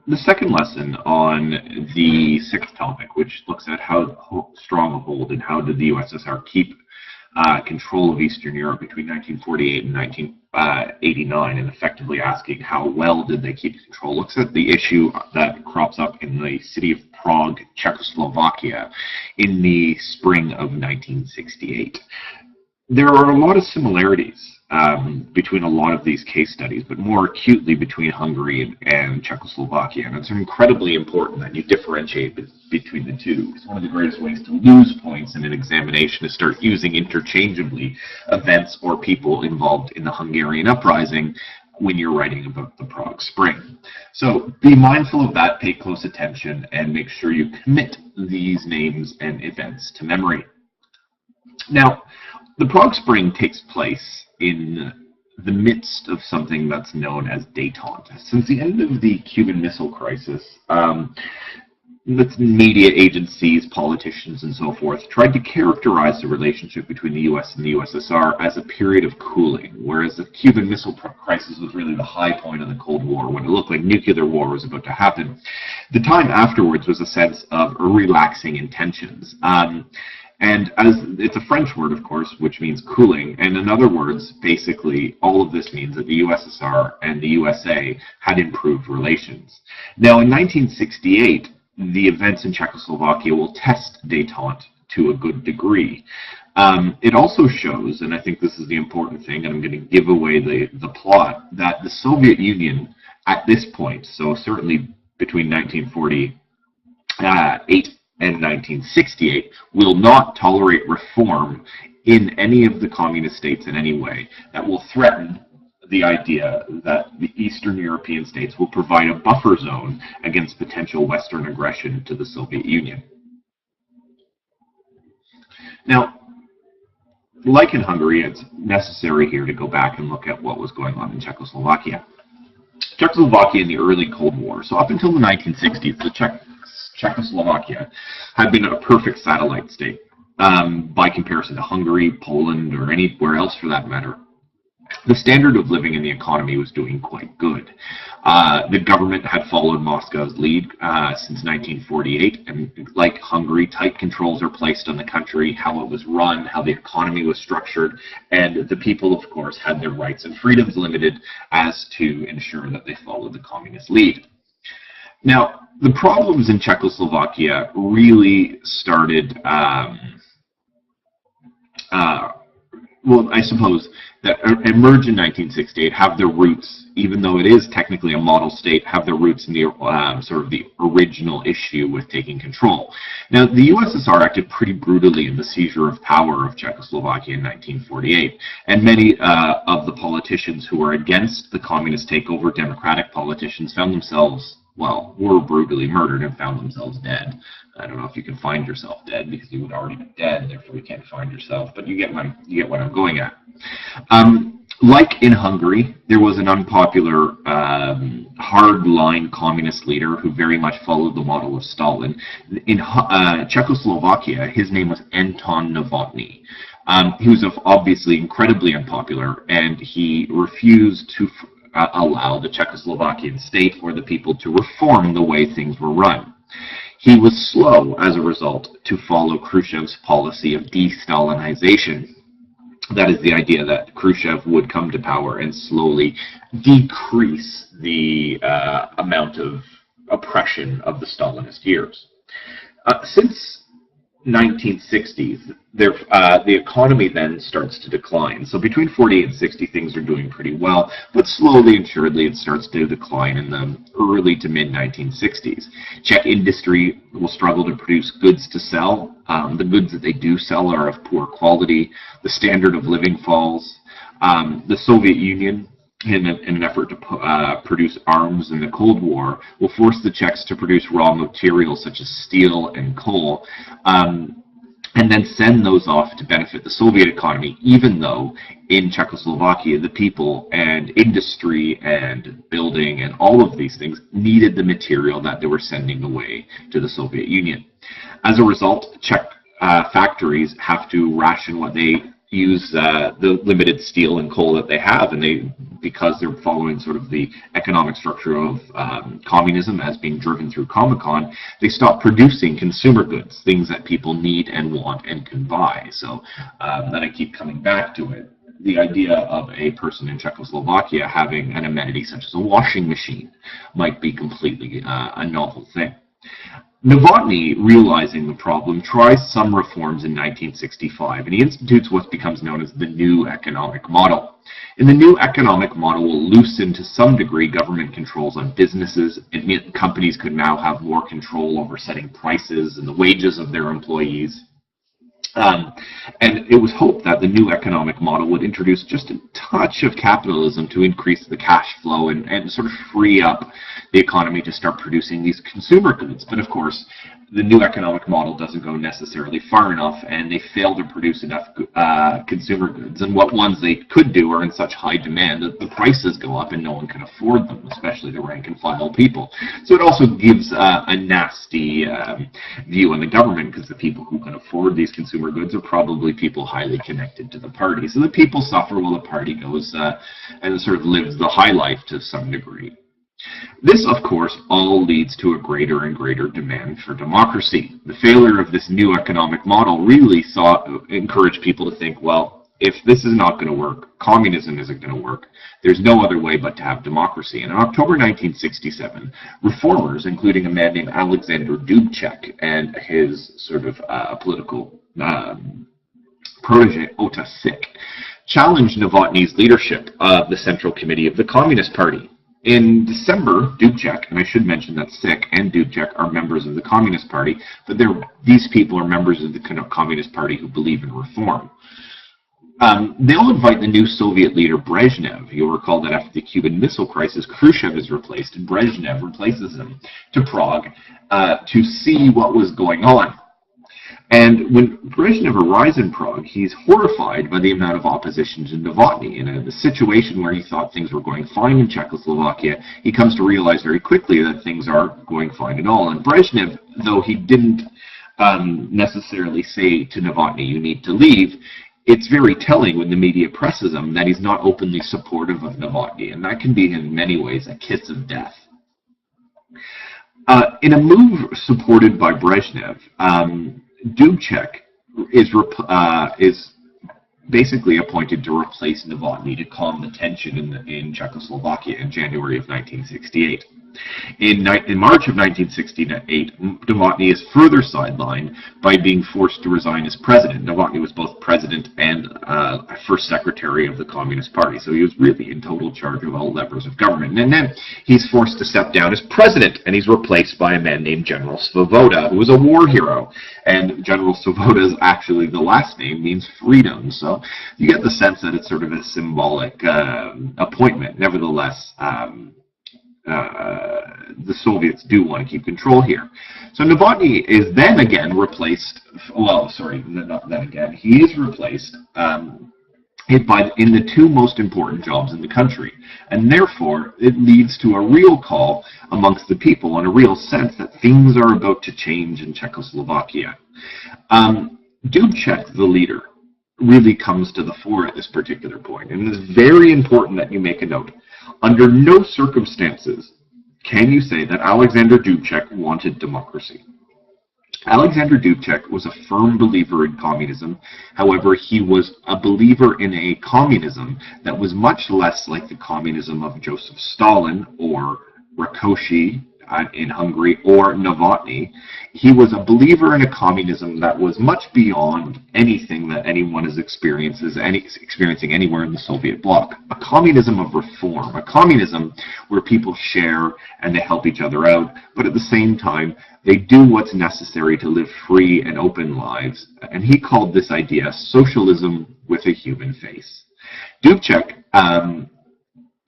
The second lesson on the sixth topic, which looks at how strong a hold and how did the USSR keep control of Eastern Europe between 1948 and 1989, and effectively asking how well did they keep control, looks at the issue that crops up in the city of Prague, Czechoslovakia, in the spring of 1968. There are a lot of similarities between a lot of these case studies, but more acutely between Hungary and Czechoslovakia. And it's incredibly important that you differentiate between the two. It's one of the greatest ways to lose points in an examination is start using interchangeably events or people involved in the Hungarian uprising when you're writing about the Prague Spring. So be mindful of that, pay close attention, and make sure you commit these names and events to memory. Now, the Prague Spring takes place in the midst of something that's known as détente. Since the end of the Cuban Missile Crisis, media agencies, politicians, and so forth tried to characterize the relationship between the US and the USSR as a period of cooling, whereas the Cuban Missile Crisis was really the high point of the Cold War, when it looked like nuclear war was about to happen. The time afterwards was a sense of relaxing in tensions. And as it's a French word, of course, which means cooling. And in other words, basically, all of this means that the USSR and the USA had improved relations. Now, in 1968, the events in Czechoslovakia will test détente to a good degree. It also shows, and I think this is the important thing, and I'm going to give away the plot, that the Soviet Union at this point, so certainly between 1948 and 1968, will not tolerate reform in any of the communist states in any way that will threaten the idea that the Eastern European states will provide a buffer zone against potential Western aggression to the Soviet Union. Now, like in Hungary, it's necessary here to go back and look at what was going on in Czechoslovakia. Czechoslovakia in the early Cold War, so up until the 1960s, Czechoslovakia had been a perfect satellite state by comparison to Hungary, Poland, or anywhere else for that matter. The standard of living in the economy was doing quite good. The government had followed Moscow's lead since 1948, and like Hungary, tight controls are placed on the country, how it was run, how the economy was structured, and the people, of course, had their rights and freedoms limited as to ensure that they followed the communist lead. Now, the problems in Czechoslovakia really started, well, I suppose, that emerged in 1968, have their roots, even though it is technically a model state, have their roots in the sort of the original issue with taking control. Now, the USSR acted pretty brutally in the seizure of power of Czechoslovakia in 1948, and many of the politicians who were against the communist takeover, democratic politicians, found themselves, well, were brutally murdered and found themselves dead. I don't know if you can find yourself dead because you would already be dead, therefore you can't find yourself, but you get what I'm going at. Like in Hungary, there was an unpopular, hard-line communist leader who very much followed the model of Stalin. In Czechoslovakia, his name was Anton Novotny. He was obviously incredibly unpopular, and he refused to allow the Czechoslovakian state or the people to reform the way things were run. He was slow, as a result, to follow Khrushchev's policy of de-Stalinization. That is the idea that Khrushchev would come to power and slowly decrease the amount of oppression of the Stalinist years. Since 1960s, the economy then starts to decline. So between 40 and 60, things are doing pretty well, but slowly and surely it starts to decline in the early to mid 1960s. Czech industry will struggle to produce goods to sell. The goods that they do sell are of poor quality. The standard of living falls. The Soviet Union, in an effort to produce arms in the Cold War, will force the Czechs to produce raw materials such as steel and coal, and then send those off to benefit the Soviet economy, even though in Czechoslovakia the people and industry and building and all of these things needed the material that they were sending away to the Soviet Union. As a result, Czech factories have to ration what they use the limited steel and coal that they have, and because they're following sort of the economic structure of communism as being driven through Comecon, they stop producing consumer goods, things that people need and want and can buy. So then I keep coming back to it. The idea of a person in Czechoslovakia having an amenity such as a washing machine might be completely a novel thing. Novotny, realizing the problem, tries some reforms in 1965, and he institutes what becomes known as the New Economic Model. In the New Economic Model will loosen to some degree government controls on businesses. It meant companies could now have more control over setting prices and the wages of their employees. And it was hoped that the new economic model would introduce just a touch of capitalism to increase the cash flow and sort of free up the economy to start producing these consumer goods. But of course, the new economic model doesn't go necessarily far enough, and they fail to produce enough consumer goods. And what ones they could do are in such high demand that the prices go up and no one can afford them, especially the rank and file people. So it also gives a nasty view on the government, because the people who can afford these consumer goods are probably people highly connected to the party. So the people suffer while the party goes and sort of lives the high life to some degree. This, of course, all leads to a greater and greater demand for democracy. The failure of this new economic model really encouraged people to think, well, if this is not going to work, communism isn't going to work, there's no other way but to have democracy. And in October 1967, reformers, including a man named Alexander Dubček and his sort of political protege, Ota Sik, challenged Novotny's leadership of the Central Committee of the Communist Party. In December, Dubček, and I should mention that Sik and Dubček are members of the Communist Party, but these people are members of the Communist Party who believe in reform. They'll invite the new Soviet leader Brezhnev. You'll recall that after the Cuban Missile Crisis, Khrushchev is replaced, and Brezhnev replaces him, to Prague to see what was going on. And when Brezhnev arrives in Prague, he's horrified by the amount of opposition to Novotny. In the situation where he thought things were going fine in Czechoslovakia, he comes to realize very quickly that things aren't going fine at all. And Brezhnev, though he didn't necessarily say to Novotny, you need to leave, it's very telling when the media presses him that he's not openly supportive of Novotny, and that can be in many ways a kiss of death. In a move supported by Brezhnev, Dubček is basically appointed to replace Novotny to calm the tension in Czechoslovakia in January of 1968. In March of 1968, Novotny is further sidelined by being forced to resign as president. Novotny was both president and first secretary of the Communist Party, so he was really in total charge of all levers of government. And then he's forced to step down as president, and he's replaced by a man named General Svoboda, who was a war hero. And General Svoboda's actually the last name means freedom, so you get the sense that it's sort of a symbolic appointment. Nevertheless, the Soviets do want to keep control here. So Novotny is then again replaced, well, sorry, not then again, he is replaced in the two most important jobs in the country. And therefore, it leads to a real call amongst the people and a real sense that things are about to change in Czechoslovakia. Dubček, the leader, really comes to the fore at this particular point. And it is very important that you make a note. Under no circumstances can you say that Alexander Dubček wanted democracy. Alexander Dubček was a firm believer in communism. However, he was a believer in a communism that was much less like the communism of Joseph Stalin or Rákosi in Hungary or Novotny. He was a believer in a communism that was much beyond anything that anyone is experiencing anywhere in the Soviet bloc. A communism of reform, a communism where people share and they help each other out, but at the same time, they do what's necessary to live free and open lives. And he called this idea socialism with a human face. Dubček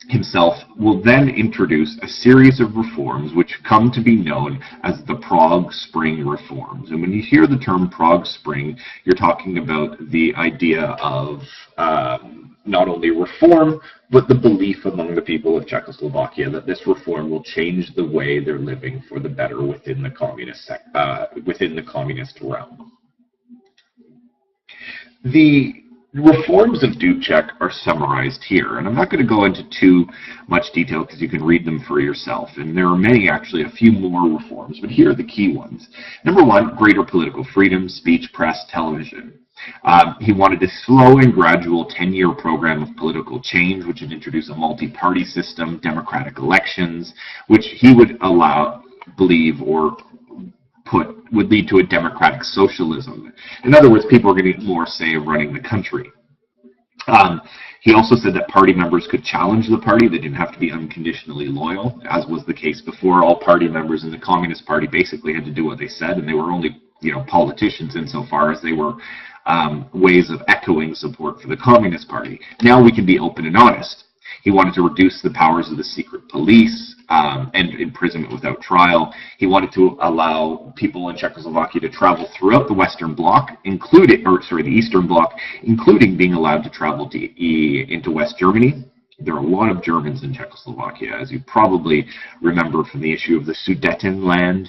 himself will then introduce a series of reforms which come to be known as the Prague Spring reforms. And when you hear the term Prague Spring, you're talking about the idea of not only reform, but the belief among the people of Czechoslovakia that this reform will change the way they're living for the better within the communist realm. The reforms of Dubček are summarized here, and I'm not going to go into too much detail because you can read them for yourself, and there are many, actually, a few more reforms, but here are the key ones. Number one, greater political freedom, speech, press, television. He wanted a slow and gradual 10-year program of political change, which would introduce a multi-party system, democratic elections, which he would believe would lead to a democratic socialism. In other words, people are going to get more say of running the country. He also said that party members could challenge the party. They didn't have to be unconditionally loyal, as was the case before. All party members in the Communist Party basically had to do what they said, and they were only, politicians insofar as they were ways of echoing support for the Communist Party. Now we can be open and honest. He wanted to reduce the powers of the secret police and imprisonment without trial. He wanted to allow people in Czechoslovakia to travel throughout the Western Bloc, the Eastern Bloc, including being allowed to travel into West Germany. There are a lot of Germans in Czechoslovakia, as you probably remember from the issue of the Sudetenland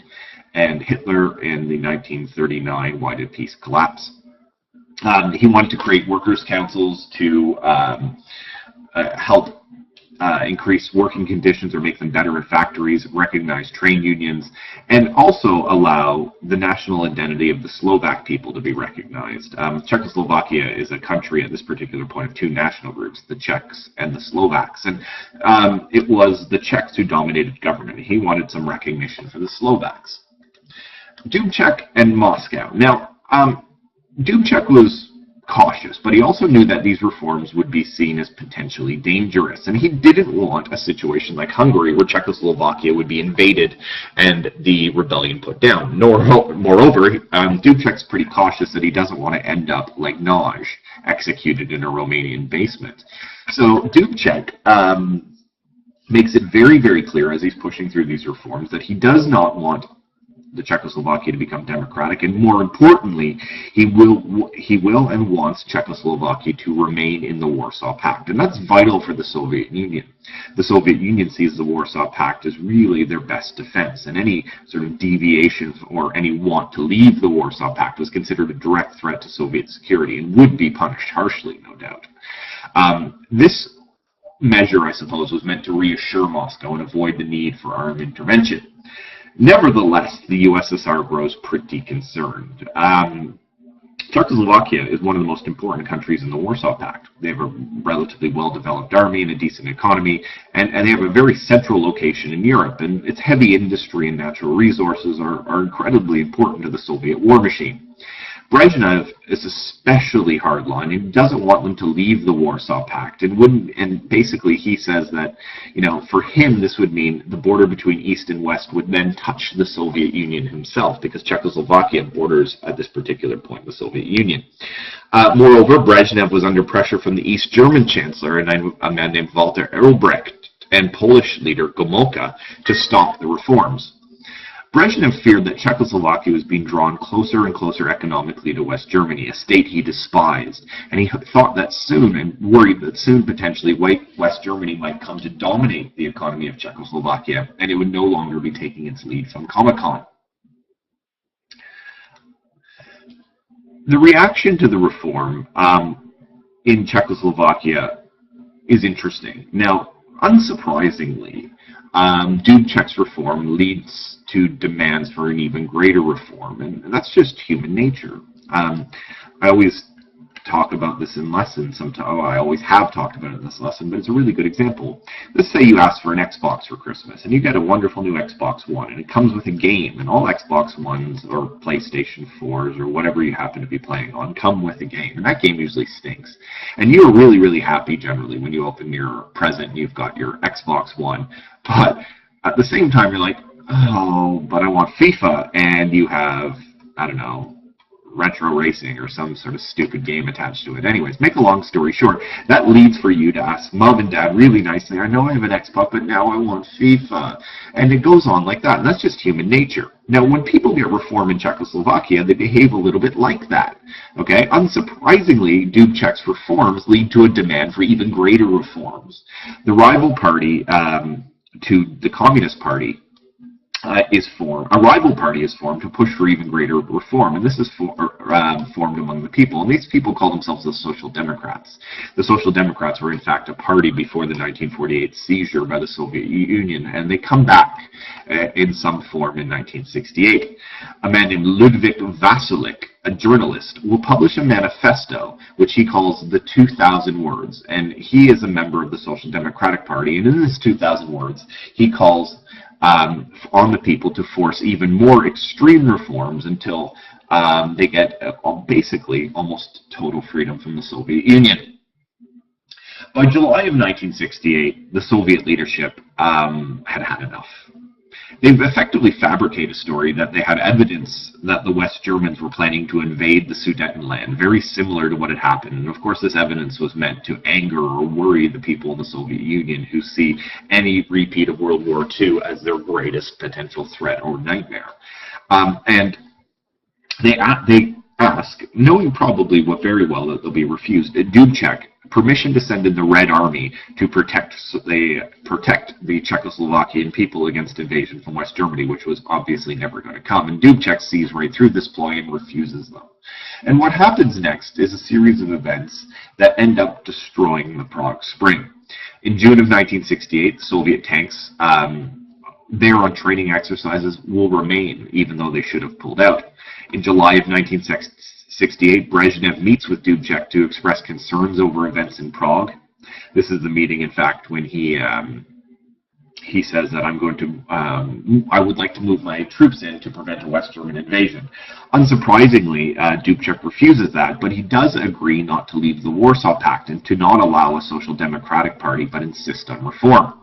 and Hitler in the 1939 Why Did Peace Collapse? He wanted to create workers' councils to help increase working conditions or make them better in factories, recognize trade unions, and also allow the national identity of the Slovak people to be recognized. Czechoslovakia is a country at this particular point of two national groups, the Czechs and the Slovaks, and it was the Czechs who dominated government. He wanted some recognition for the Slovaks. Dubček and Moscow. Now, Dubček was cautious, but he also knew that these reforms would be seen as potentially dangerous, and he didn't want a situation like Hungary where Czechoslovakia would be invaded and the rebellion put down. Moreover, Dubček's pretty cautious that he doesn't want to end up like Nagy, executed in a Romanian basement. So Dubček makes it very, very clear as he's pushing through these reforms that he does not want the Czechoslovakia to become democratic, and more importantly, he will and wants Czechoslovakia to remain in the Warsaw Pact, and that's vital for the Soviet Union. The Soviet Union sees the Warsaw Pact as really their best defense, and any sort of deviation or any want to leave the Warsaw Pact was considered a direct threat to Soviet security and would be punished harshly, no doubt. This measure, I suppose, was meant to reassure Moscow and avoid the need for armed intervention. Nevertheless, the USSR grows pretty concerned. Czechoslovakia is one of the most important countries in the Warsaw Pact. They have a relatively well-developed army and a decent economy, and they have a very central location in Europe, and its heavy industry and natural resources are incredibly important to the Soviet war machine. Brezhnev is especially hardline. He doesn't want them to leave the Warsaw Pact, and basically he says that, for him this would mean the border between East and West would then touch the Soviet Union himself, because Czechoslovakia borders at this particular point the Soviet Union. Moreover, Brezhnev was under pressure from the East German Chancellor, a man named Walter Ehrlbrecht, and Polish leader Gomulka to stop the reforms. Brezhnev feared that Czechoslovakia was being drawn closer and closer economically to West Germany, a state he despised, and he thought that soon, and worried that soon potentially West Germany might come to dominate the economy of Czechoslovakia, and it would no longer be taking its lead from Comecon. The reaction to the reform in Czechoslovakia is interesting. Now, unsurprisingly, Dubček's reform leads to demands for an even greater reform, and that's just human nature. I always talk about this in lessons. I always have talked about it in this lesson, but it's a really good example. Let's say you ask for an Xbox for Christmas, and you get a wonderful new Xbox One, and it comes with a game, and all Xbox Ones or PlayStation 4s or whatever you happen to be playing on come with a game, and that game usually stinks. And you're really, really happy generally when you open your present and you've got your Xbox One, but at the same time you're like, oh, but I want FIFA, and you have, I don't know, retro racing or some sort of stupid game attached to it. Anyways, make a long story short, that leads for you to ask mom and dad really nicely, I know I have an Xbox, but now I want FIFA. And it goes on like that, and that's just human nature. Now, when people get reform in Czechoslovakia, they behave a little bit like that. Okay? Unsurprisingly, Dubček's reforms lead to a demand for even greater reforms. The rival party to the Communist Party is formed. A rival party is formed to push for even greater reform, and this is formed among the people. And these people call themselves the Social Democrats. The Social Democrats were in fact a party before the 1948 seizure by the Soviet Union, and they come back in some form in 1968. A man named Ludwik Vasilik, a journalist, will publish a manifesto which he calls the 2,000 Words, and he is a member of the Social Democratic Party, and in this 2,000 words he calls on the people to force even more extreme reforms until they get basically almost total freedom from the Soviet Union. By July of 1968, the Soviet leadership had had enough. They've effectively fabricated a story that they had evidence that the West Germans were planning to invade the Sudetenland, very similar to what had happened. And of course, this evidence was meant to anger or worry the people in the Soviet Union who see any repeat of World War II as their greatest potential threat or nightmare. And they ask, knowing probably very well that they'll be refused, Dubček permission to send in the Red Army to protect the Czechoslovakian people against invasion from West Germany, which was obviously never going to come. And Dubček sees right through this ploy and refuses them. And what happens next is a series of events that end up destroying the Prague Spring. In June of 1968, Soviet tanks there on training exercises will remain, even though they should have pulled out. In July of 1968, Brezhnev meets with Dubček to express concerns over events in Prague. This is the meeting, in fact, when he says that I would like to move my troops in to prevent a West German invasion. Unsurprisingly, Dubček refuses that, but he does agree not to leave the Warsaw Pact and to not allow a social democratic party, but insist on reform.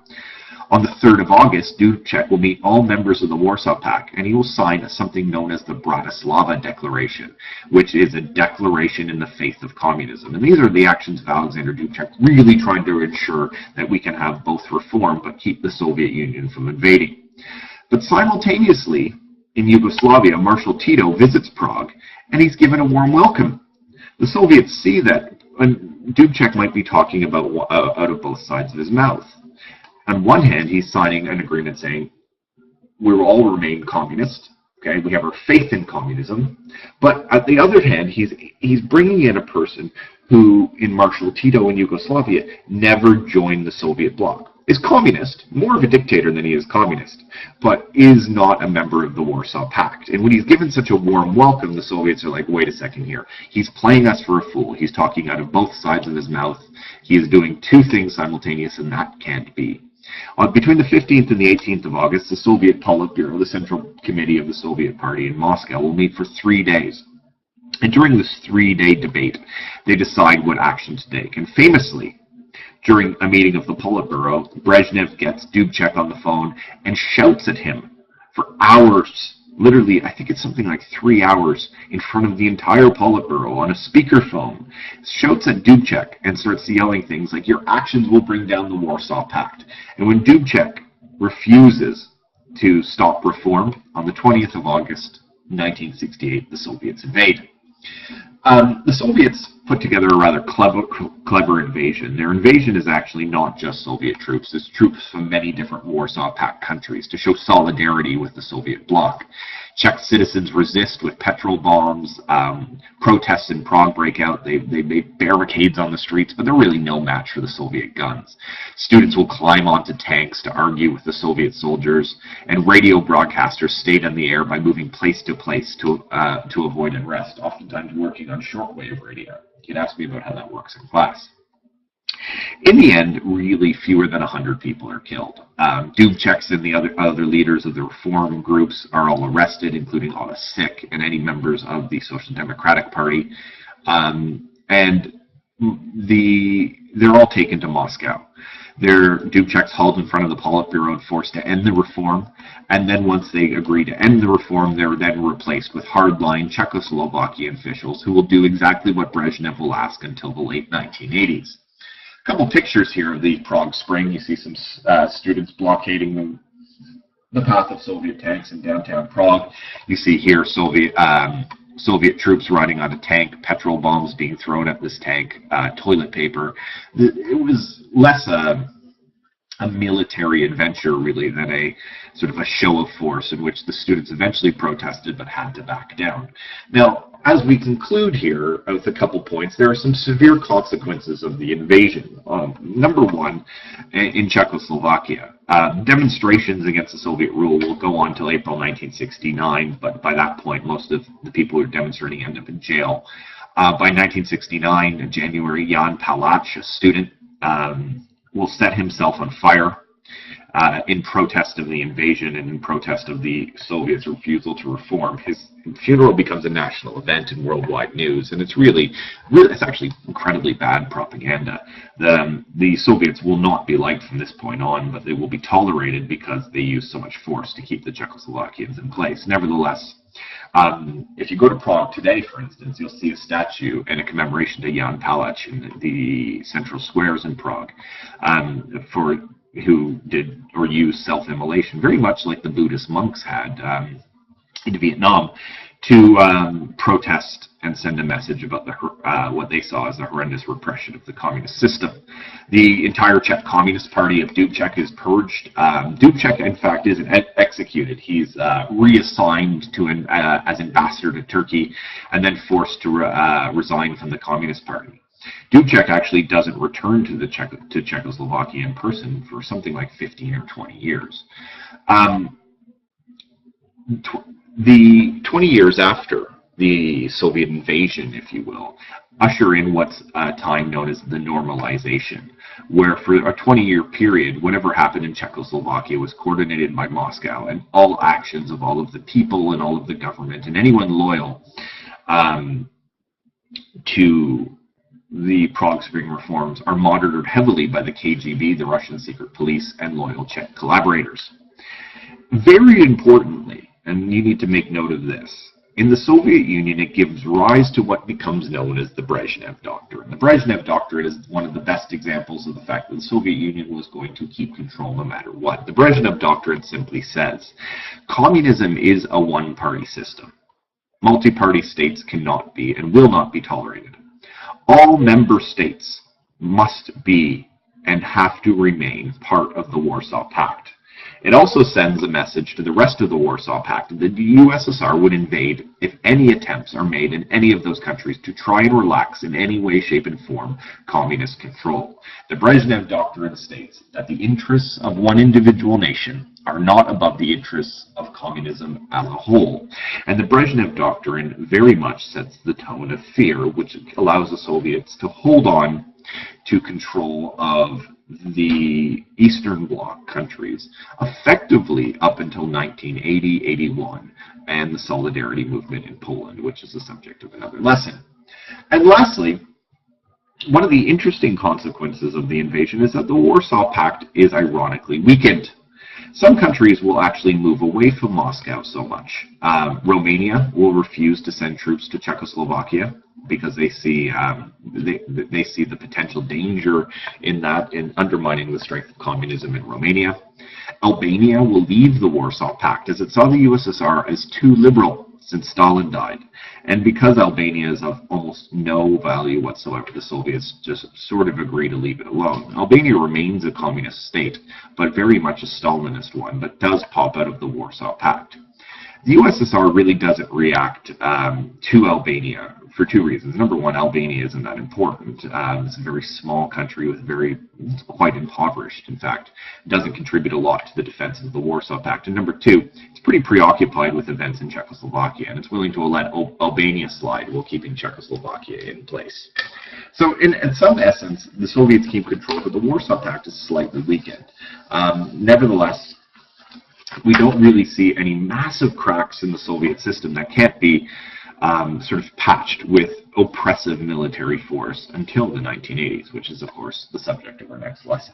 On the 3rd of August, Dubček will meet all members of the Warsaw Pact, and he will sign something known as the Bratislava Declaration, which is a declaration in the faith of communism. And these are the actions of Alexander Dubček, really trying to ensure that we can have both reform but keep the Soviet Union from invading. But simultaneously, in Yugoslavia, Marshal Tito visits Prague, and he's given a warm welcome. The Soviets see that Dubček might be talking about out of both sides of his mouth. On one hand, he's signing an agreement saying, we will all remain communist, okay, we have our faith in communism, but at the other hand, he's bringing in a person who, in Marshal Tito in Yugoslavia, never joined the Soviet bloc. Is communist, more of a dictator than he is communist, but is not a member of the Warsaw Pact. And when he's given such a warm welcome, the Soviets are like, wait a second here. He's playing us for a fool. He's talking out of both sides of his mouth. He is doing two things simultaneous, and that can't be. Between the 15th and the 18th of August, the Soviet Politburo, the Central Committee of the Soviet Party in Moscow, will meet for 3 days. And during this 3-day debate, they decide what action to take. And famously, during a meeting of the Politburo, Brezhnev gets Dubček on the phone and shouts at him for hours. Literally, I think it's something like 3 hours in front of the entire Politburo on a speakerphone, shouts at Dubček and starts yelling things like, your actions will bring down the Warsaw Pact. And when Dubček refuses to stop reform, on the 20th of August, 1968, the Soviets invade. The Soviets put together a rather clever invasion. Their invasion is actually not just Soviet troops. It's troops from many different Warsaw Pact countries to show solidarity with the Soviet bloc. Czech citizens resist with petrol bombs. Protests in Prague break out. They made barricades on the streets, but they're really no match for the Soviet guns. Students will climb onto tanks to argue with the Soviet soldiers, and radio broadcasters stayed on the air by moving place to place to avoid unrest, oftentimes working on shortwave radio. You can ask me about how that works in class. In the end, really fewer than 100 people are killed. Dubček and the other leaders of the reform groups are all arrested, including all the sick and any members of the Social Democratic Party. And they're all taken to Moscow. Dubček's hauled in front of the Politburo and forced to end the reform. And then once they agree to end the reform, they're then replaced with hardline Czechoslovakian officials who will do exactly what Brezhnev will ask until the late 1980s. A couple pictures here of the Prague Spring. You see some students blockading the path of Soviet tanks in downtown Prague. You see here Soviet troops riding on a tank, petrol bombs being thrown at this tank, toilet paper. It was less a military adventure really than a sort of a show of force in which the students eventually protested but had to back down. Now, as we conclude here with a couple points, there are some severe consequences of the invasion. Number one, in Czechoslovakia, demonstrations against the Soviet rule will go on till April 1969, but by that point, most of the people who are demonstrating end up in jail. By 1969, in January, Jan Palach, a student, will set himself on fire in protest of the invasion and in protest of the Soviets' refusal to reform. His funeral becomes a national event in worldwide news, and it's it's actually incredibly bad propaganda. The Soviets will not be liked from this point on, but they will be tolerated because they use so much force to keep the Czechoslovakians in place. Nevertheless, if you go to Prague today, for instance, you'll see a statue and a commemoration to Jan Palach in the central squares in Prague, who did or used self-immolation, very much like the Buddhist monks had in Vietnam, to protest and send a message about what they saw as the horrendous repression of the communist system. The entire Czech Communist Party of Dubček is purged. Dubček, in fact, isn't executed. He's reassigned to as ambassador to Turkey and then forced to resign from the Communist Party. Dubček actually doesn't return to Czechoslovakia in person for something like 15 or 20 years. The 20 years after the Soviet invasion, if you will, usher in what's a time known as the normalization, where for a 20-year period, whatever happened in Czechoslovakia was coordinated by Moscow, and all actions of all of the people and all of the government and anyone loyal to the Prague Spring reforms are monitored heavily by the KGB, the Russian secret police, and loyal Czech collaborators. Very importantly, and you need to make note of this, in the Soviet Union it gives rise to what becomes known as the Brezhnev Doctrine. The Brezhnev Doctrine is one of the best examples of the fact that the Soviet Union was going to keep control no matter what. The Brezhnev Doctrine simply says, communism is a one-party system. Multi-party states cannot be and will not be tolerated. All member states must be and have to remain part of the Warsaw Pact. It also sends a message to the rest of the Warsaw Pact that the USSR would invade if any attempts are made in any of those countries to try and relax in any way, shape, and form communist control. The Brezhnev Doctrine states that the interests of one individual nation are not above the interests of communism as a whole. And the Brezhnev Doctrine very much sets the tone of fear, which allows the Soviets to hold on to control of the Eastern Bloc countries effectively up until 1980-81 and the Solidarity movement in Poland, which is the subject of another lesson. And lastly, one of the interesting consequences of the invasion is that the Warsaw Pact is ironically weakened. Some countries will actually move away from Moscow so much. Romania will refuse to send troops to Czechoslovakia because they see the potential danger in undermining the strength of communism in Romania. Albania will leave the Warsaw Pact as it saw the USSR as too liberal since Stalin died. And because Albania is of almost no value whatsoever, the Soviets just sort of agree to leave it alone. Albania remains a communist state, but very much a Stalinist one, but does pop out of the Warsaw Pact. The USSR really doesn't react to Albania for two reasons. Number one, Albania isn't that important. It's a very small country with quite impoverished, in fact. It doesn't contribute a lot to the defense of the Warsaw Pact. And number two, it's pretty preoccupied with events in Czechoslovakia, and it's willing to let Albania slide while keeping Czechoslovakia in place. So in some essence, the Soviets keep control, but the Warsaw Pact is slightly weakened. Nevertheless, we don't really see any massive cracks in the Soviet system that can't be sort of patched with oppressive military force until the 1980s, which is, of course, the subject of our next lesson.